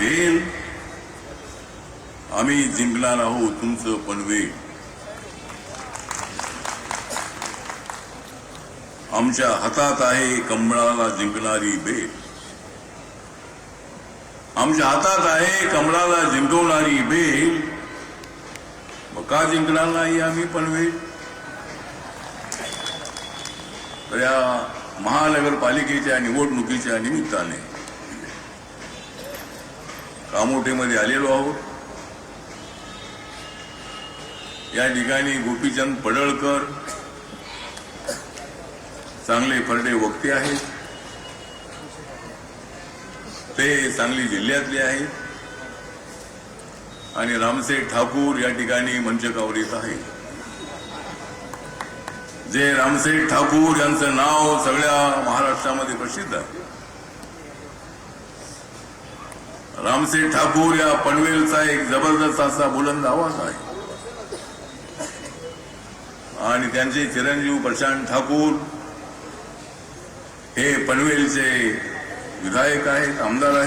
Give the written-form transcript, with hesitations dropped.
भेल, आम्ही जिंकणार आहोत तुमचं पनवेल. आमच्या हातात आहे कमळाला जिंकणारी बेल. आमच्या हातात आहे कमळाला जिंकवणारी बेल. मग का जिंकणार नाही आम्ही पनवेल? तर या महानगरपालिकेच्या निवडणुकीच्या निमित्ताने कामोठेमध्ये आलेलो आहोत. या ठिकाणी गोपीचंद पडळकर चांगले फरडे वक्ते आहेत. ते सांगली जिल्ह्यातले आहेत आणि रामसेठ ठाकूर या ठिकाणी मंचकावर येत आहेत. जे रामसेठ ठाकूर यांचं नाव सगळ्या महाराष्ट्रामध्ये प्रसिद्ध आहे. रामसेठ ठाकूर या पनवेलचा एक जबरदस्त असा बुलंद आवाज आहे आणि त्यांचे चिरंजीव प्रशांत ठाकूर हे पनवेलचे विधायक आहेत, आमदार आहेत.